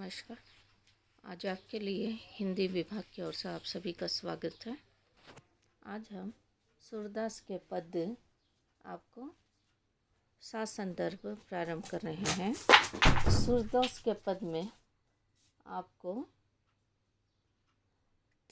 नमस्कार। आज आपके लिए हिंदी विभाग की ओर से आप सभी का स्वागत है। आज हम सूरदास के पद आपको साथ संदर्भ प्रारंभ कर रहे हैं। सूरदास के पद में आपको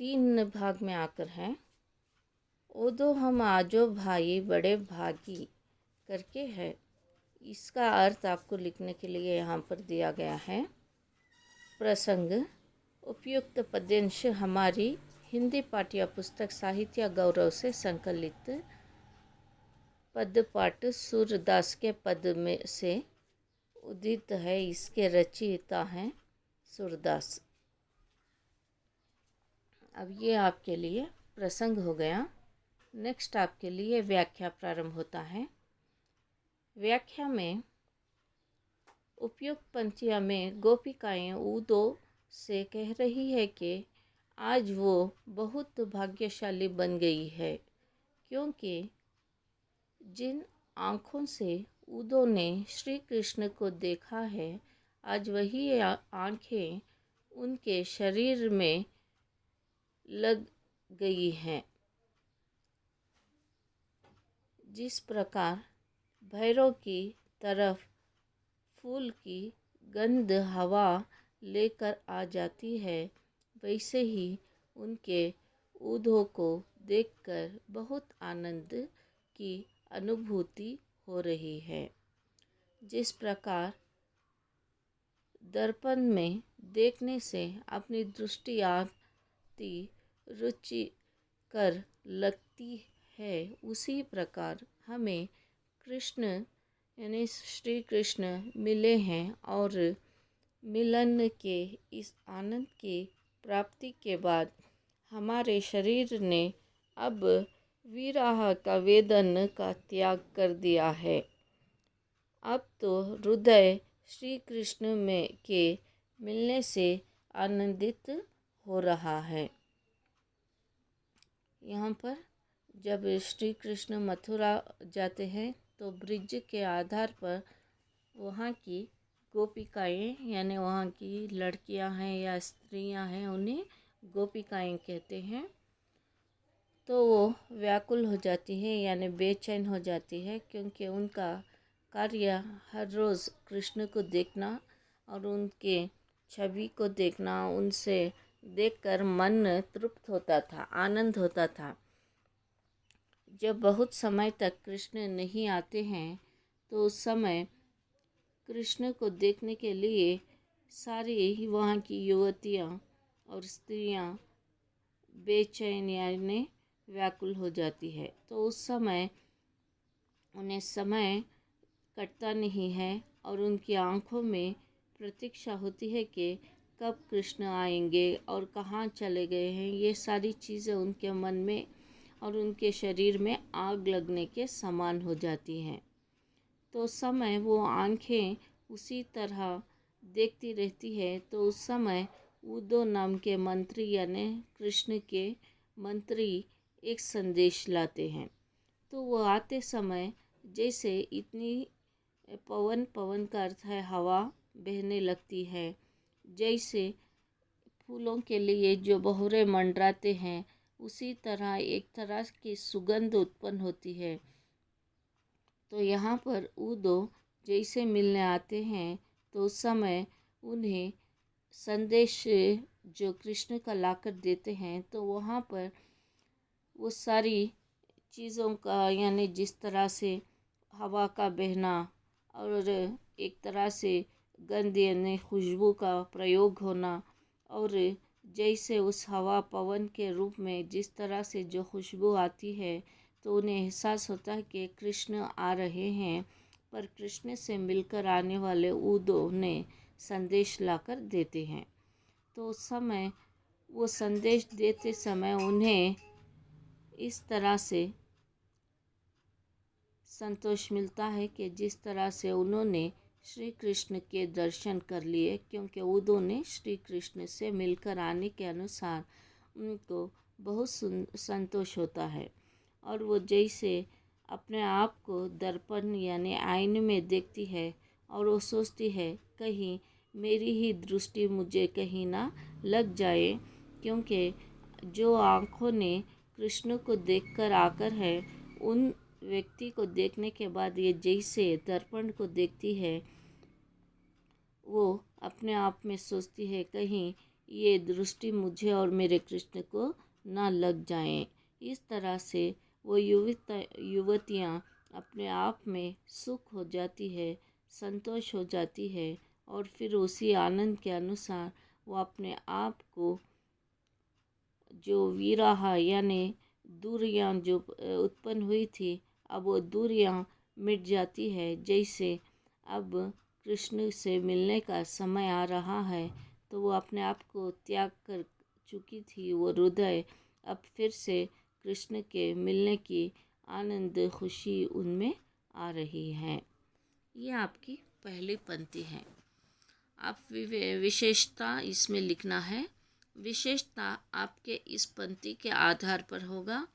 3 भाग में आकर है। ओ दो हम आजो भाई बड़े भागी करके है। इसका अर्थ आपको लिखने के लिए यहाँ पर दिया गया है। प्रसंग उपयुक्त पद्यांश हमारी हिंदी पाठ्य पुस्तक साहित्य गौरव से संकलित पदपाठ सूरदास के पद में से उदित है। इसके रचयिता हैं सूरदास। अब ये आपके लिए प्रसंग हो गया। नेक्स्ट आपके लिए व्याख्या प्रारंभ होता है। व्याख्या में उपयुक्त पंक्तियों में गोपिकाएं उदो से कह रही है कि आज वो बहुत भाग्यशाली बन गई है, क्योंकि जिन आँखों से उदो ने श्री कृष्ण को देखा है, आज वही आँखें उनके शरीर में लग गई हैं। जिस प्रकार भैरव की तरफ फूल की गंध हवा लेकर आ जाती है, वैसे ही उनके उदों को देखकर बहुत आनंद की अनुभूति हो रही है। जिस प्रकार दर्पण में देखने से अपनी दृष्टि आती रुचिकर लगती है, उसी प्रकार हमें कृष्ण यानी श्री कृष्ण मिले हैं और मिलन के इस आनंद की प्राप्ति के बाद हमारे शरीर ने अब विरह का वेदन का त्याग कर दिया है। अब तो हृदय श्री कृष्ण में के मिलने से आनंदित हो रहा है। यहाँ पर जब श्री कृष्ण मथुरा जाते हैं तो ब्रिज के आधार पर वहाँ की गोपिकाएं यानी वहाँ की लड़कियां हैं या स्त्रियां हैं, उन्हें गोपिकाएं कहते हैं। तो वो व्याकुल हो जाती है यानी बेचैन हो जाती है, क्योंकि उनका कार्य हर रोज़ कृष्ण को देखना और उनके छवि को देखना, उनसे देखकर मन तृप्त होता था, आनंद होता था। जब बहुत समय तक कृष्ण नहीं आते हैं तो उस समय कृष्ण को देखने के लिए सारी वहाँ की युवतियाँ और स्त्रियाँ बेचैन यानी व्याकुल हो जाती है। तो उस समय उन्हें समय कटता नहीं है और उनकी आँखों में प्रतीक्षा होती है कि कब कृष्ण आएंगे और कहाँ चले गए हैं। ये सारी चीज़ें उनके मन में और उनके शरीर में आग लगने के समान हो जाती हैं। तो समय वो आँखें उसी तरह देखती रहती है। तो उस समय उदो नाम के मंत्री यानी कृष्ण के मंत्री एक संदेश लाते हैं। तो वो आते समय जैसे इतनी पवन का अर्थ है हवा बहने लगती है, जैसे फूलों के लिए जो बहुरे मंडराते हैं, उसी तरह एक तरह की सुगंध उत्पन्न होती है। तो यहाँ पर उदो जैसे मिलने आते हैं तो उस समय उन्हें संदेश जो कृष्ण का लाकर देते हैं, तो वहाँ पर वो सारी चीज़ों का यानी जिस तरह से हवा का बहना और एक तरह से गंध यानी खुशबू का प्रयोग होना, और जैसे उस हवा पवन के रूप में जिस तरह से जो खुशबू आती है, तो उन्हें एहसास होता है कि कृष्ण आ रहे हैं। पर कृष्ण से मिलकर आने वाले उदो ने संदेश लाकर देते हैं। तो उस समय वो संदेश देते समय उन्हें इस तरह से संतोष मिलता है कि जिस तरह से उन्होंने श्री कृष्ण के दर्शन कर लिए, क्योंकि उदो ने श्री कृष्ण से मिलकर आने के अनुसार उनको बहुत संतोष होता है। और वो जैसे अपने आप को दर्पण यानी आईने में देखती है और वो सोचती है कहीं मेरी ही दृष्टि मुझे कहीं ना लग जाए, क्योंकि जो आँखों ने कृष्ण को देखकर आकर है, उन व्यक्ति को देखने के बाद ये जैसे दर्पण को देखती है, वो अपने आप में सोचती है कहीं ये दृष्टि मुझे और मेरे कृष्ण को ना लग जाए। इस तरह से वो युवतियाँ अपने आप में सुख हो जाती है, संतोष हो जाती है, और फिर उसी आनंद के अनुसार वो अपने आप को जो विरह यानी दूरियां जो उत्पन्न हुई थी, अब वो दूरियां मिट जाती है। जैसे अब कृष्ण से मिलने का समय आ रहा है, तो वो अपने आप को त्याग कर चुकी थी, वो हृदय अब फिर से कृष्ण के मिलने की आनंद खुशी उनमें आ रही है। ये आपकी पहली पंक्ति है। आप विशेषता इसमें लिखना है। विशेषता आपके इस पंक्ति के आधार पर होगा।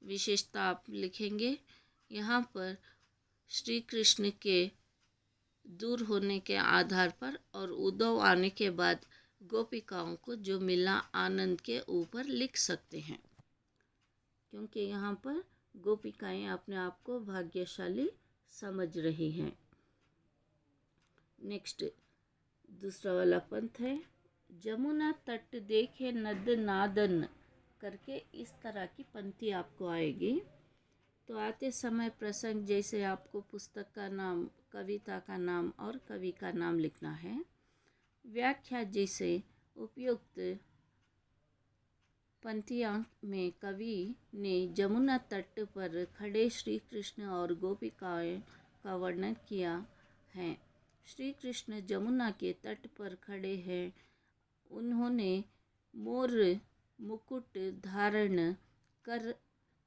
विशेषता आप लिखेंगे यहाँ पर श्री कृष्ण के दूर होने के आधार पर और उद्धव आने के बाद गोपिकाओं को जो मिला आनंद के ऊपर लिख सकते हैं, क्योंकि यहाँ पर गोपिकाएं अपने आप को भाग्यशाली समझ रही हैं। नेक्स्ट दूसरा वाला पंथ है, जमुना तट देखे नद नादन करके इस तरह की पंक्ति आपको आएगी। तो आते समय प्रसंग जैसे आपको पुस्तक का नाम, कविता का नाम और कवि का नाम लिखना है। व्याख्या जैसे उपयुक्त पंक्तियाँ में कवि ने जमुना तट पर खड़े श्री कृष्ण और गोपिकाओं का वर्णन किया है। श्री कृष्ण जमुना के तट पर खड़े हैं। उन्होंने मोर मुकुट धारण कर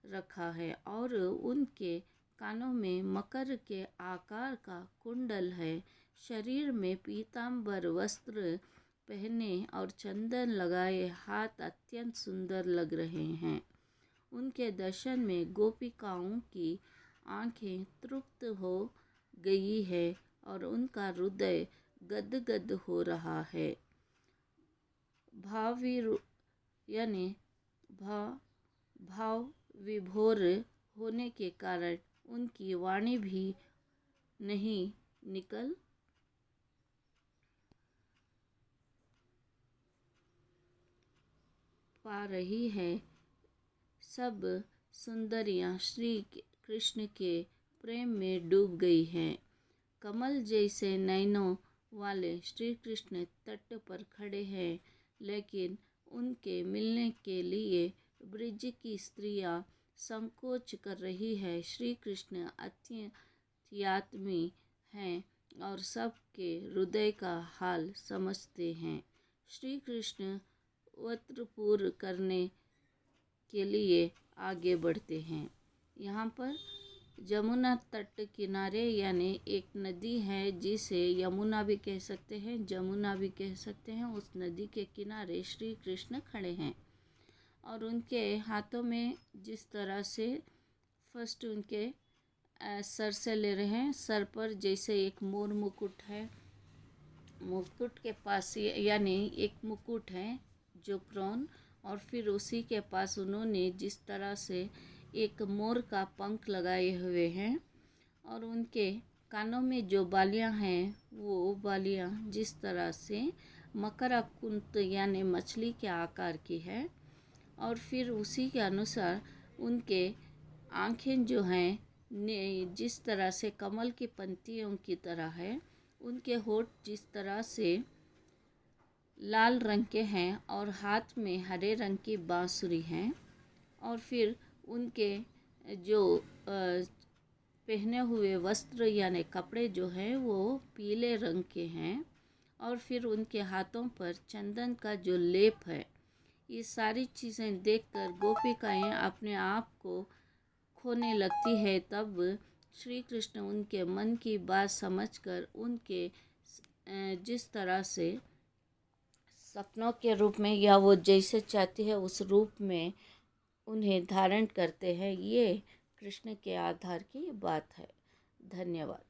रखा है और उनके कानों में मकर के आकार का कुंडल है। शरीर में पीतांबर वस्त्र पहने और चंदन लगाए हाथ अत्यंत सुंदर लग रहे हैं। उनके दर्शन में गोपिकाओं की आंखें तृप्त हो गई है और उनका हृदय गदगद हो रहा है। यानी भाव विभोर होने के कारण उनकी वाणी भी नहीं निकल पा रही है। सब सुंदरियां श्री कृष्ण के प्रेम में डूब गई हैं। कमल जैसे नैनों वाले श्री कृष्ण तट पर खड़े हैं, लेकिन उनके मिलने के लिए ब्रिज की स्त्रियां संकोच कर रही है। श्री कृष्ण अत्यात्मी हैं और सबके हृदय का हाल समझते हैं। श्री कृष्ण वस्त्रपूर करने के लिए आगे बढ़ते हैं। यहाँ पर जमुना तट किनारे यानी एक नदी है जिसे यमुना भी कह सकते हैं, जमुना भी कह सकते हैं। उस नदी के किनारे श्री कृष्ण खड़े हैं और उनके हाथों में जिस तरह से फर्स्ट उनके सर से ले रहे हैं, सर पर जैसे एक मोर मुकुट है, मुकुट के पास यानी एक मुकुट है जो क्राउन, और फिर उसी के पास उन्होंने जिस तरह से एक मोर का पंख लगाए हुए हैं और उनके कानों में जो बालियां हैं वो बालियां जिस तरह से मकरकुंत यानी मछली के आकार की है, और फिर उसी के अनुसार उनके आँखें जो हैं जिस तरह से कमल की पंक्तियों की तरह है, उनके होठ जिस तरह से लाल रंग के हैं और हाथ में हरे रंग की बांसुरी हैं, और फिर उनके जो पहने हुए वस्त्र यानी कपड़े जो हैं वो पीले रंग के हैं, और फिर उनके हाथों पर चंदन का जो लेप है। ये सारी चीज़ें देखकर गोपिकाएं अपने आप को खोने लगती है। तब श्री कृष्ण उनके मन की बात समझकर उनके जिस तरह से सपनों के रूप में या वो जैसे चाहती है उस रूप में उन्हें धारण करते हैं। ये कृष्ण के आधार की बात है। धन्यवाद।